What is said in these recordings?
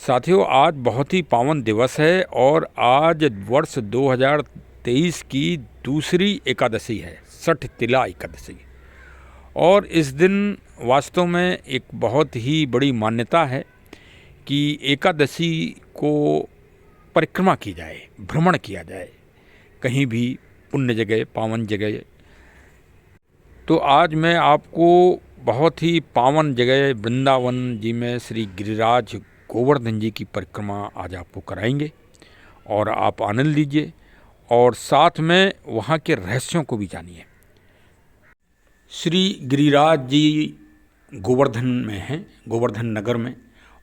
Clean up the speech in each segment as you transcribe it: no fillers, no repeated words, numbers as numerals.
साथियों, आज बहुत ही पावन दिवस है और आज वर्ष 2023 की दूसरी एकादशी है, सठ तिला एकादशी। और इस दिन वास्तव में एक बहुत ही बड़ी मान्यता है कि एकादशी को परिक्रमा की जाए, भ्रमण किया जाए कहीं भी पुण्य जगह, पावन जगह। तो आज मैं आपको बहुत ही पावन जगह वृंदावन जी में श्री गिरिराज गोवर्धन जी की परिक्रमा आज आपको कराएंगे और आप आनंद लीजिए और साथ में वहाँ के रहस्यों को भी जानिए। श्री गिरिराज जी गोवर्धन में हैं, गोवर्धन नगर में,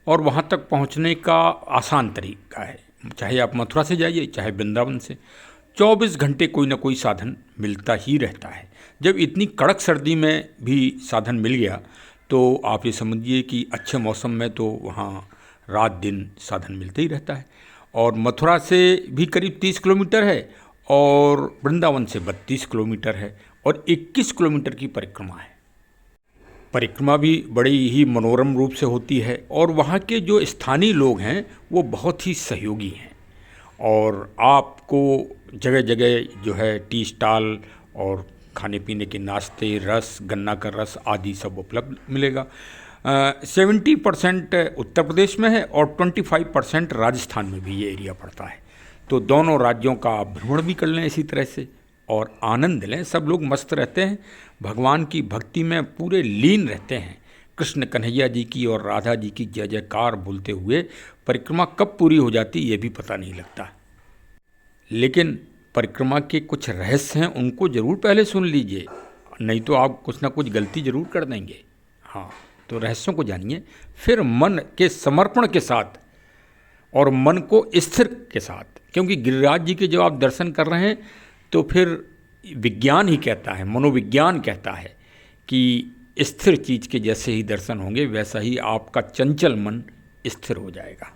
और वहाँ तक पहुँचने का आसान तरीका है। चाहे आप मथुरा से जाइए, चाहे वृंदावन से, 24 घंटे कोई ना कोई साधन मिलता ही रहता है। जब इतनी कड़क सर्दी में भी साधन मिल गया तो आप ये समझिए कि अच्छे मौसम में तो वहाँ रात दिन साधन मिलते ही रहता है। और मथुरा से भी करीब 30 किलोमीटर है और वृंदावन से 32 किलोमीटर है और 21 किलोमीटर की परिक्रमा है। परिक्रमा भी बड़ी ही मनोरम रूप से होती है और वहाँ के जो स्थानीय लोग हैं वो बहुत ही सहयोगी हैं और आपको जगह जगह जो है टी स्टॉल और खाने पीने के नाश्ते, रस, गन्ना का रस आदि सब उपलब्ध मिलेगा। 70% उत्तर प्रदेश में है और 25% राजस्थान में भी ये एरिया पड़ता है। तो दोनों राज्यों का आप भ्रमण भी कर लें इसी तरह से और आनंद लें। सब लोग मस्त रहते हैं, भगवान की भक्ति में पूरे लीन रहते हैं। कृष्ण कन्हैया जी की और राधा जी की जय जयकार बोलते हुए परिक्रमा कब पूरी हो जाती ये भी पता नहीं लगता। लेकिन परिक्रमा के कुछ रहस्य हैं, उनको ज़रूर पहले सुन लीजिए, नहीं तो आप कुछ ना कुछ गलती ज़रूर कर देंगे। हाँ, तो रहस्यों को जानिए, फिर मन के समर्पण के साथ और मन को स्थिर के साथ, क्योंकि गिरिराज जी के जब आप दर्शन कर रहे हैं तो फिर विज्ञान ही कहता है, मनोविज्ञान कहता है कि स्थिर चीज़ के जैसे ही दर्शन होंगे वैसा ही आपका चंचल मन स्थिर हो जाएगा।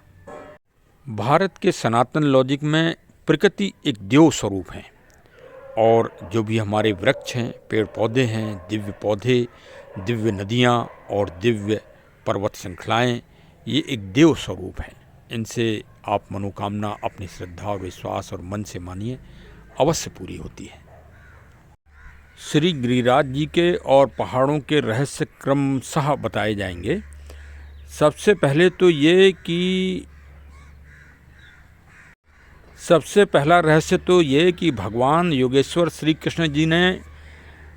भारत के सनातन लॉजिक में प्रकृति एक देव स्वरूप है और जो भी हमारे वृक्ष हैं, पेड़ पौधे हैं, दिव्य पौधे, दिव्य नदियाँ और दिव्य पर्वत श्रृंखलाएँ, ये एक देव स्वरूप हैं। इनसे आप मनोकामना अपनी श्रद्धा और विश्वास और मन से मानिए, अवश्य पूरी होती है। श्री गिरिराज जी के और पहाड़ों के रहस्य क्रमशः बताए जाएंगे। सबसे पहला रहस्य तो ये कि भगवान योगेश्वर श्री कृष्ण जी ने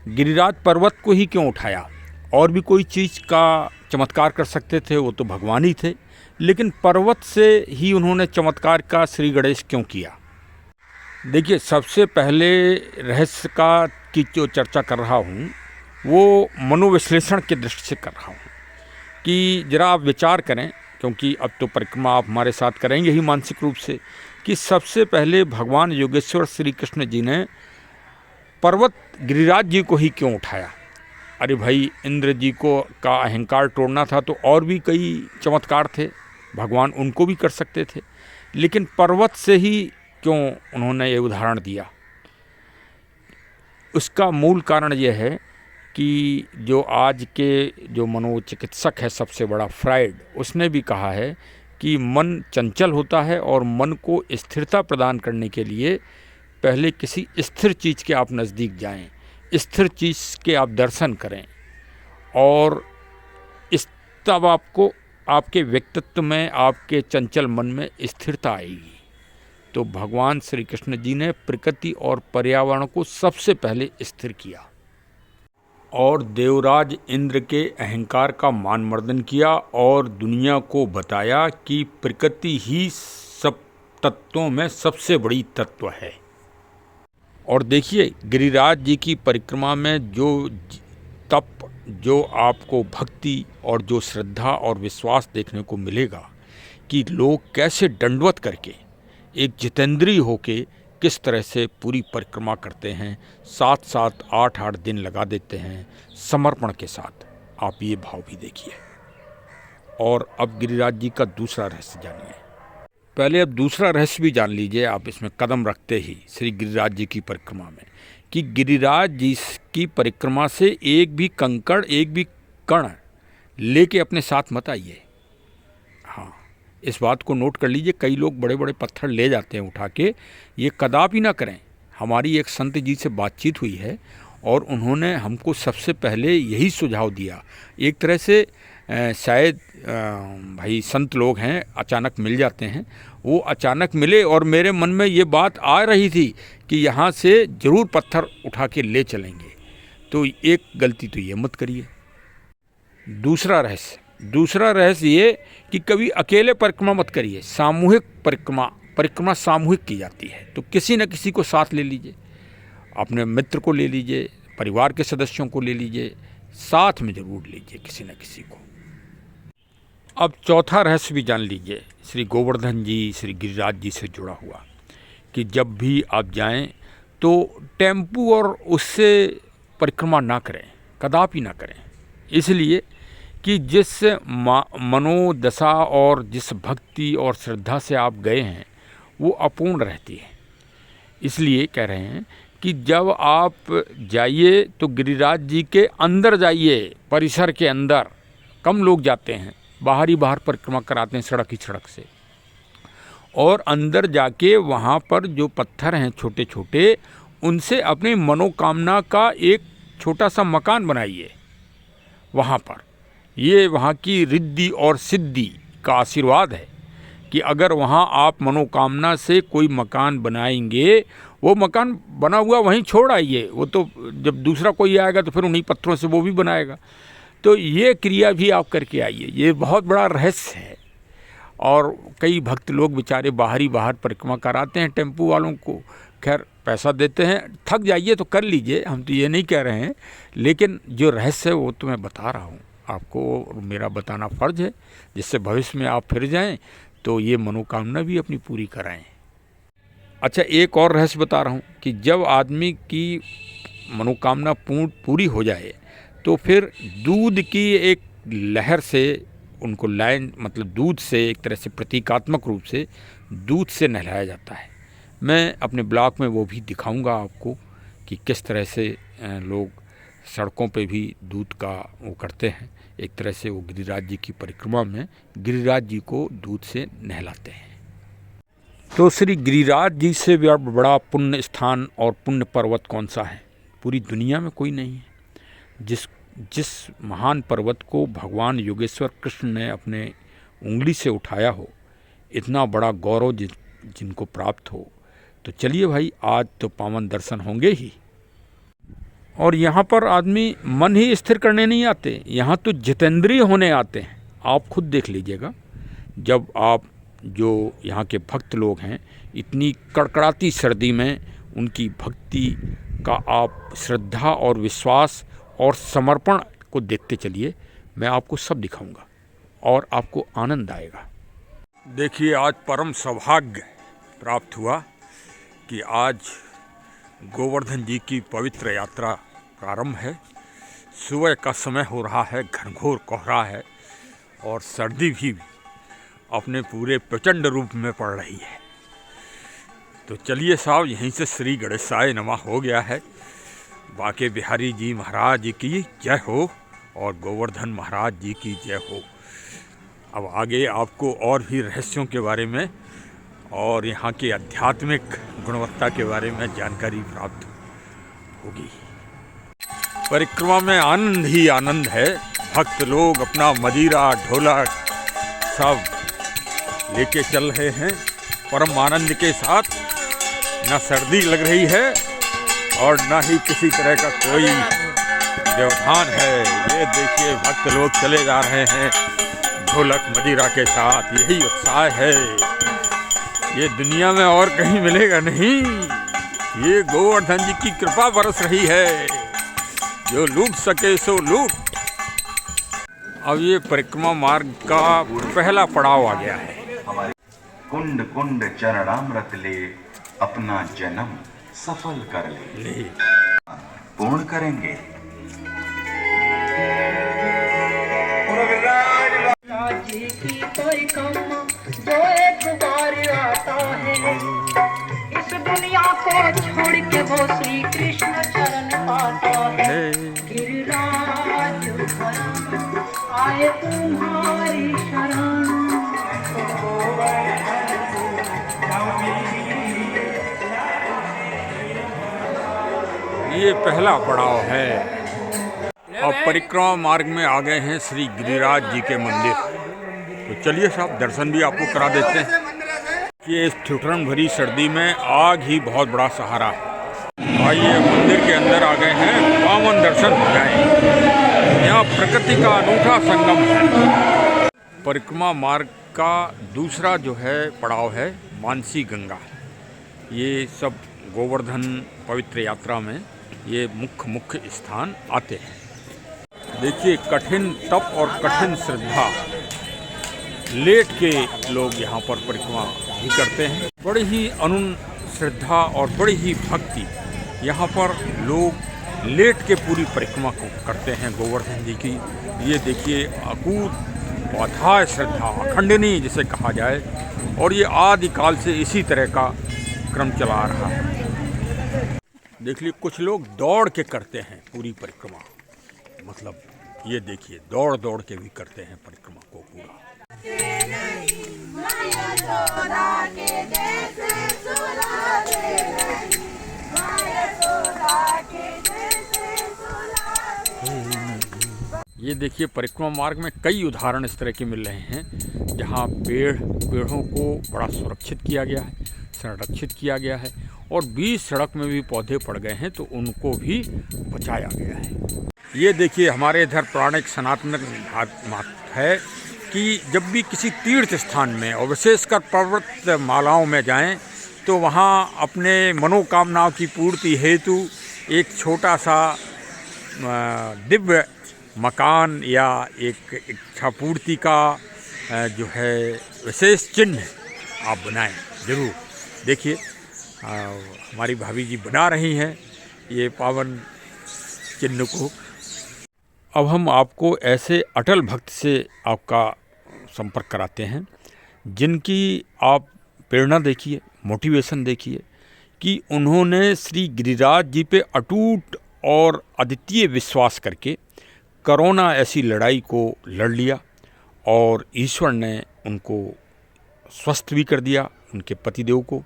गिरिराज पर्वत को ही क्यों उठाया। और भी कोई चीज़ का चमत्कार कर सकते थे, वो तो भगवान ही थे, लेकिन पर्वत से ही उन्होंने चमत्कार का श्री गणेश क्यों किया। देखिए, सबसे पहले रहस्य की जो चर्चा कर रहा हूँ वो मनोविश्लेषण के दृष्टि से कर रहा हूँ कि जरा आप विचार करें, क्योंकि अब तो परिक्रमा आप हमारे साथ करेंगे ही मानसिक रूप से, कि सबसे पहले भगवान योगेश्वर श्री कृष्ण जी ने पर्वत गिरिराज जी को ही क्यों उठाया। अरे भाई, इंद्र जी को का अहंकार तोड़ना था तो और भी कई चमत्कार थे, भगवान उनको भी कर सकते थे, लेकिन पर्वत से ही क्यों उन्होंने ये उदाहरण दिया। उसका मूल कारण यह है कि जो आज के जो मनोचिकित्सक है सबसे बड़ा फ्राइड, उसने भी कहा है कि मन चंचल होता है और मन को स्थिरता प्रदान करने के लिए पहले किसी स्थिर चीज़ के आप नज़दीक जाएं, स्थिर चीज़ के आप दर्शन करें और तब आपको आपके व्यक्तित्व में, आपके चंचल मन में स्थिरता आएगी। तो भगवान श्री कृष्ण जी ने प्रकृति और पर्यावरण को सबसे पहले स्थिर किया और देवराज इंद्र के अहंकार का मानमर्दन किया और दुनिया को बताया कि प्रकृति ही सब तत्वों में सबसे बड़ी तत्व है। और देखिए, गिरिराज जी की परिक्रमा में जो तप, जो आपको भक्ति और जो श्रद्धा और विश्वास देखने को मिलेगा कि लोग कैसे दंडवत करके एक जितेंद्रिय होके किस तरह से पूरी परिक्रमा करते हैं, 7-7, 8-8 दिन लगा देते हैं समर्पण के साथ। आप ये भाव भी देखिए। और अब गिरिराज जी का दूसरा रहस्य जानिए। पहले अब दूसरा रहस्य भी जान लीजिए आप इसमें कदम रखते ही श्री गिरिराज जी की परिक्रमा में, कि गिरिराज जी की परिक्रमा से एक भी कंकड़, एक भी कण लेके अपने साथ मत आइए। हाँ, इस बात को नोट कर लीजिए, कई लोग बड़े बड़े पत्थर ले जाते हैं उठा के, ये कदापि ना करें। हमारी एक संत जी से बातचीत हुई है और उन्होंने हमको सबसे पहले यही सुझाव दिया। एक तरह से शायद भाई संत लोग हैं, अचानक मिल जाते हैं, वो अचानक मिले और मेरे मन में ये बात आ रही थी कि यहाँ से ज़रूर पत्थर उठा के ले चलेंगे। तो एक गलती तो ये मत करिए। दूसरा रहस्य ये कि कभी अकेले परिक्रमा मत करिए। सामूहिक परिक्रमा सामूहिक की जाती है, तो किसी न किसी को साथ ले लीजिए, अपने मित्र को ले लीजिए, परिवार के सदस्यों को ले लीजिए, साथ में ज़रूर लीजिए किसी न किसी को। अब चौथा रहस्य भी जान लीजिए, श्री गोवर्धन जी, श्री गिरिराज जी से जुड़ा हुआ, कि जब भी आप जाएं तो टेम्पू और उससे परिक्रमा ना करें, कदापि ना करें। इसलिए कि जिस मनोदशा और जिस भक्ति और श्रद्धा से आप गए हैं वो अपूर्ण रहती है। इसलिए कह रहे हैं कि जब आप जाइए तो गिरिराज जी के अंदर जाइए, परिसर के अंदर। कम लोग जाते हैं, बाहर परिक्रमा कराते हैं सड़क से, और अंदर जाके वहाँ पर जो पत्थर हैं छोटे छोटे, उनसे अपनी मनोकामना का एक छोटा सा मकान बनाइए वहाँ पर। ये वहाँ की रिद्धि और सिद्धि का आशीर्वाद है कि अगर वहाँ आप मनोकामना से कोई मकान बनाएंगे, वो मकान बना हुआ वहीं छोड़ आइए, वो तो जब दूसरा कोई आएगा तो फिर उन्हीं पत्थरों से वो भी बनाएगा। तो ये क्रिया भी आप करके आइए, ये बहुत बड़ा रहस्य है। और कई भक्त लोग बेचारे बाहर परिक्रमा कराते हैं टेम्पू वालों को, खैर पैसा देते हैं, थक जाइए तो कर लीजिए, हम तो ये नहीं कह रहे हैं, लेकिन जो रहस्य है वो तो मैं बता रहा हूँ आपको, मेरा बताना फ़र्ज है, जिससे भविष्य में आप फिर जाएं तो ये मनोकामना भी अपनी पूरी कराएं। अच्छा, एक और रहस्य बता रहा हूँ कि जब आदमी की मनोकामना पूरी हो जाए तो फिर दूध की एक लहर से उनको लाइन, मतलब दूध से, एक तरह से प्रतीकात्मक रूप से दूध से नहलाया जाता है। मैं अपने ब्लॉग में वो भी दिखाऊंगा आपको कि किस तरह से लोग सड़कों पे भी दूध का वो करते हैं। एक तरह से वो गिरिराज जी की परिक्रमा में गिरिराज जी को दूध से नहलाते हैं। तो श्री गिरिराज जी से बड़ा पुण्य स्थान और पुण्य पर्वत कौन सा है? पूरी दुनिया में कोई नहीं है जिस महान पर्वत को भगवान योगेश्वर कृष्ण ने अपने उंगली से उठाया हो, इतना बड़ा गौरव जिनको प्राप्त हो। तो चलिए भाई, आज तो पावन दर्शन होंगे ही। और यहाँ पर आदमी मन ही स्थिर करने नहीं आते, यहाँ तो जितेंद्रिय होने आते हैं। आप खुद देख लीजिएगा, जब आप जो यहाँ के भक्त लोग हैं, इतनी कड़कड़ाती सर्दी में उनकी भक्ति का आप श्रद्धा और विश्वास और समर्पण को देखते चलिए। मैं आपको सब दिखाऊंगा और आपको आनंद आएगा। देखिए, आज परम सौभाग्य प्राप्त हुआ कि आज गोवर्धन जी की पवित्र यात्रा प्रारंभ है। सुबह का समय हो रहा है, घनघोर कोहरा है और सर्दी भी अपने पूरे प्रचंड रूप में पड़ रही है। तो चलिए साहब, यहीं से श्री गणेशाय नमः हो गया है। बाके बिहारी जी महाराज की जय हो और गोवर्धन महाराज जी की जय हो। अब आगे आपको और भी रहस्यों के बारे में और यहाँ के आध्यात्मिक गुणवत्ता के बारे में जानकारी प्राप्त होगी। परिक्रमा में आनंद ही आनंद है। भक्त लोग अपना मदिरा, ढोलक सब लेके चल रहे हैं परम आनंद के साथ। ना सर्दी लग रही है और ना ही किसी तरह का कोई व्यवधान है। ये देखिए, भक्त लोग चले जा रहे हैं ढोलक मदिरा के साथ। यही उत्साह है, ये दुनिया में और कहीं मिलेगा नहीं। ये गोवर्धन जी की कृपा बरस रही है, जो लूट सके सो लूट। अब ये परिक्रमा मार्ग का पहला पड़ाव आ गया है। कुंड कुंड चरणामृत ले, अपना जन्म सफल कर ले, पूर्ण करेंगे। जी की परिक्रमा जो एक बार आता है, इस दुनिया को छोड़ के वो श्री कृष्ण चरण पाता है। गिरिराज आए तुम्हारी शरण, ये पहला पड़ाव है। अब परिक्रमा मार्ग में आ गए हैं श्री गिरिराज जी के मंदिर। तो चलिए साहब दर्शन भी आपको करा देते हैं कि इस ठिठुरन भरी सर्दी में आग ही बहुत बड़ा सहारा है। आइए मंदिर के अंदर आ गए हैं, पावन दर्शन हो जाए। यहाँ प्रकृति का अनूठा संगम है। परिक्रमा मार्ग का दूसरा जो है पड़ाव है मानसी गंगा। ये सब गोवर्धन पवित्र यात्रा में ये मुख्य स्थान आते हैं। देखिए कठिन तप और कठिन श्रद्धा, लेट के लोग यहाँ पर परिक्रमा भी करते हैं। बड़ी ही अनून श्रद्धा और बड़ी ही भक्ति यहाँ पर लोग लेट के पूरी परिक्रमा को करते हैं गोवर्धन जी की। ये देखिए अकूत अथाह श्रद्धा, अखंडनीय जिसे कहा जाए, और ये आदिकाल से इसी तरह का क्रम चला आ रहा है। देख लीजिए कुछ लोग दौड़ के करते हैं पूरी परिक्रमा, मतलब ये देखिए दौड़ दौड़ के भी करते हैं परिक्रमा को पूरा। ये देखिए परिक्रमा मार्ग में कई उदाहरण इस तरह के मिल रहे हैं जहाँ पेड़ों को बड़ा सुरक्षित किया गया है, संरक्षित किया गया है, और बीच सड़क में भी पौधे पड़ गए हैं तो उनको भी बचाया गया है। ये देखिए हमारे इधर पौराणिक सनातन मत है कि जब भी किसी तीर्थ स्थान में और विशेषकर पर्वत मालाओं में जाएं तो वहाँ अपने मनोकामनाओं की पूर्ति हेतु एक छोटा सा दिव्य मकान या एक इच्छा पूर्ति का जो है विशेष चिन्ह आप बनाएं जरूर। देखिए हमारी भाभी जी बना रही हैं ये पावन चिन्ह को। अब हम आपको ऐसे अटल भक्त से आपका संपर्क कराते हैं जिनकी आप प्रेरणा देखिए, मोटिवेशन देखिए कि उन्होंने श्री गिरिराज जी पे अटूट और अद्वितीय विश्वास करके कोरोना ऐसी लड़ाई को लड़ लिया और ईश्वर ने उनको स्वस्थ भी कर दिया, उनके पतिदेव को,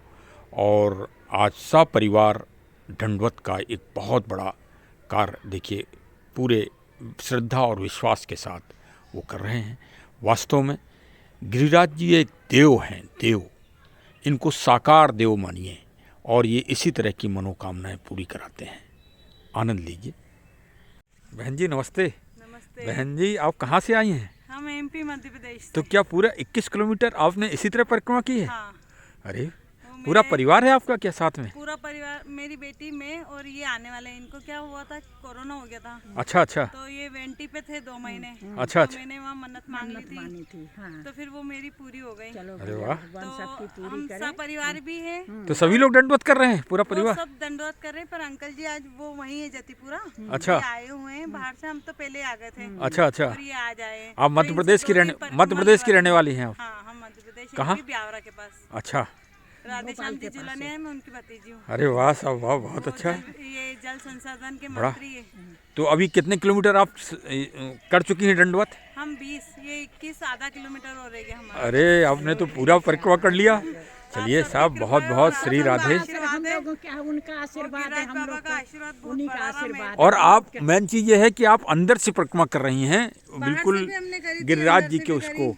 और आज सपरिवार दंडवत का एक बहुत बड़ा कार्य देखिए पूरे श्रद्धा और विश्वास के साथ वो कर रहे हैं। वास्तव में गिरिराज जी एक देव हैं, देव। इनको साकार देव मानिए और ये इसी तरह की मनोकामनाएं पूरी कराते हैं। आनंद लीजिए। बहन जी नमस्ते। नमस्ते। बहन जी आप कहाँ से आई हैं? हम एमपी मध्य प्रदेश से। तो क्या पूरा 21 किलोमीटर आपने इसी तरह परिक्रमा की है? हाँ। अरे पूरा परिवार है आपका क्या साथ में? पूरा परिवार, मेरी बेटी में और ये आने वाले, इनको क्या हुआ था, कोरोना हो गया था। अच्छा अच्छा। तो ये वेंटी पे थे 2 महीने। अच्छा तो मैंने वहाँ मन्नत मांग ली थी। हाँ। तो फिर वो मेरी पूरी हो गई। अरे वाह। तो हम सब परिवार भी है। तो सभी लोग दंडवत कर रहे हैं पूरा परिवार? सब दंडवत कर रहे हैं, पर अंकल जी आज वो वहीं है जतीपुरा। अच्छा। आए हुए हैं बाहर से, हम तो पहले आ गए थे। अच्छा अच्छा। और ये आज आए। आप मध्य प्रदेश की रहने वाली हैं आप? हाँ हम मध्य प्रदेश। कहाँ? ब्यावरा के पास। अच्छा। राधे शांति जुलाने हैं, मैं उनकी भतीजी हूँ। अरे वाह साहब वाह, बहुत अच्छा। ये जल संसाधन के बड़ा। मंत्री है। तो अभी कितने किलोमीटर आप कर चुकी हैं दंडवत? हम 20, ये 21 आधा किलोमीटर हो रही है हमारा। अरे आपने तो पूरा परिक्रमा कर लिया। चलिए साहब बहुत बहुत श्री राधे। उनका आशीर्वाद है, हम लोग बाबा का आशीर्वाद बहुत उन्हीं का बड़ा रहा। आशीर्वाद। और आप मेन चीज़ ये है कि आप अंदर से परिक्रमा कर रही हैं बिल्कुल भी हमने करी थी, गिरिराज अंदर जी से के भी उसको।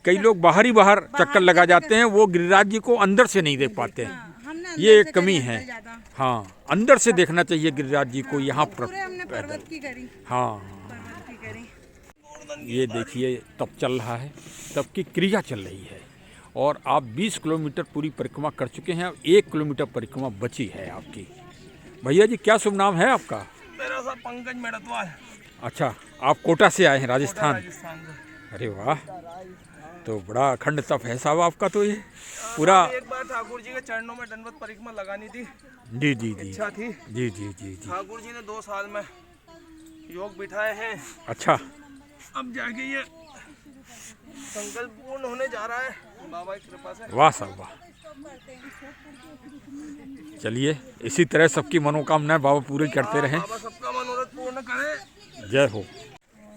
कई लोग बाहर चक्कर लगा जाते हैं, वो गिरिराज जी को अंदर से नहीं देख पाते हैं। हमने ये अंदर एक से कमी करी, है। अंदर ज्यादा। हाँ अंदर से देखना चाहिए गिरिराज जी को यहाँ पूरे हमने पर्वत की करी। हाँ पर्वत की करी। ये देखिए तप चल रहा है, तप की क्रिया चल रही है और आप 20 किलोमीटर पूरी परिक्रमा कर चुके हैं। अब 1 किलोमीटर परिक्रमा बची है आपकी। भैया जी क्या शुभ नाम है आपका? मेरा सब पंकज मेड़तवाल। अच्छा आप कोटा से आए हैं राजस्थान? राजस्थान से। अरे वाह, तो बड़ा अखंड तप है साहब आपका तो ये पूरा। एक बार ठाकुर जी के चरणों में दंडवत परिक्रमा लगानी थी। जी जी जी इच्छा थी। जी जी जी जी। ठाकुर जी ने 2 साल में योग बिठाए हैं। अच्छा। अब जाके ये संकल्प पूर्ण होने जा रहा है बाबा की कृपा से। वाह साहब वाह। चलिए इसी तरह सबकी मनोकामनाएं बाबा पूरी करते रहें। बाबा सबका मनोरथ पूर्ण करे। जय हो।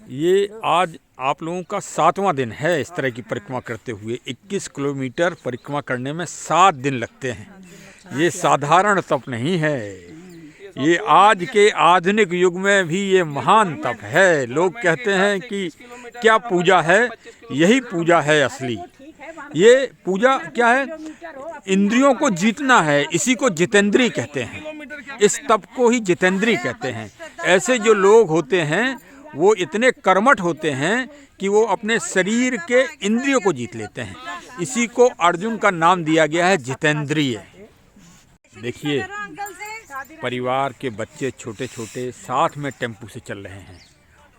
ये आज आप लोगों का 7वां दिन है इस तरह की परिक्रमा करते हुए। 21 किलोमीटर परिक्रमा करने में 7 दिन लगते हैं। ये साधारण तप नहीं है, ये आज के आधुनिक युग में भी ये महान तप है। लोग कहते हैं कि क्या पूजा है, यही पूजा है असली। ये पूजा क्या है? इंद्रियों को जीतना है, इसी को जितेंद्री कहते हैं। इस तप को ही जितेंद्री कहते हैं। ऐसे जो लोग होते हैं वो इतने कर्मठ होते हैं कि वो अपने शरीर के इंद्रियों को जीत लेते हैं। इसी को अर्जुन का नाम दिया गया है जितेंद्रिय। देखिए, परिवार के बच्चे छोटे छोटे साथ में टेम्पू से चल रहे हैं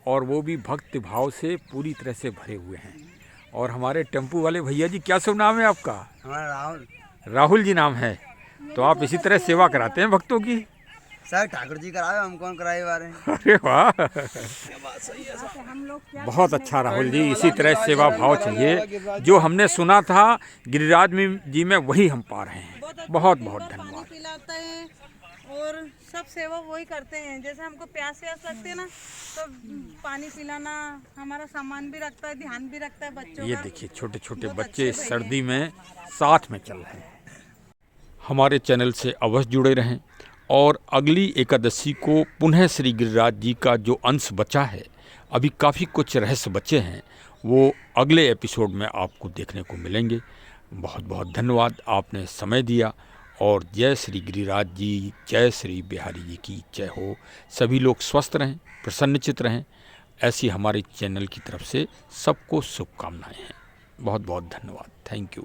और वो भी भक्ति भाव से पूरी तरह से भरे हुए हैं। और हमारे टेम्पू वाले भैया जी, क्या सब नाम है आपका? हमारा राहुल। राहुल जी नाम है। तो आप इसी तरह सेवा कराते हैं भक्तों की? सर ठाकुर जी कराए, हम कौन कराए बारे। अरे वाह, बहुत अच्छा राहुल जी, इसी तरह सेवा भाव चाहिए। जो हमने सुना था गिरिराज जी में वही हम पा रहे हैं। बहुत बहुत धन्यवाद। पानी पिलाता है और सब सेवा वही करते हैं। जैसे हमको प्यास लगती है ना, तो पानी पिलाना, हमारा सामान भी रखता है, ध्यान भी रखता है बच्चों ये का। देखिए, छोटे छोटे बच्चे सर्दी में साथ में चल रहे हैं। हमारे चैनल से अवश्य जुड़े रहें और अगली एकादशी को पुनः श्री गिरिराज जी का जो अंश बचा है, अभी काफ़ी कुछ रहस्य बचे हैं, वो अगले एपिसोड में आपको देखने को मिलेंगे। बहुत बहुत धन्यवाद, आपने समय दिया। और जय श्री गिरिराज जी, जय श्री बिहारी जी की जय हो। सभी लोग स्वस्थ रहें, प्रसन्नचित रहें, ऐसी हमारे चैनल की तरफ से सबको शुभकामनाएं हैं। बहुत बहुत धन्यवाद। Thank you.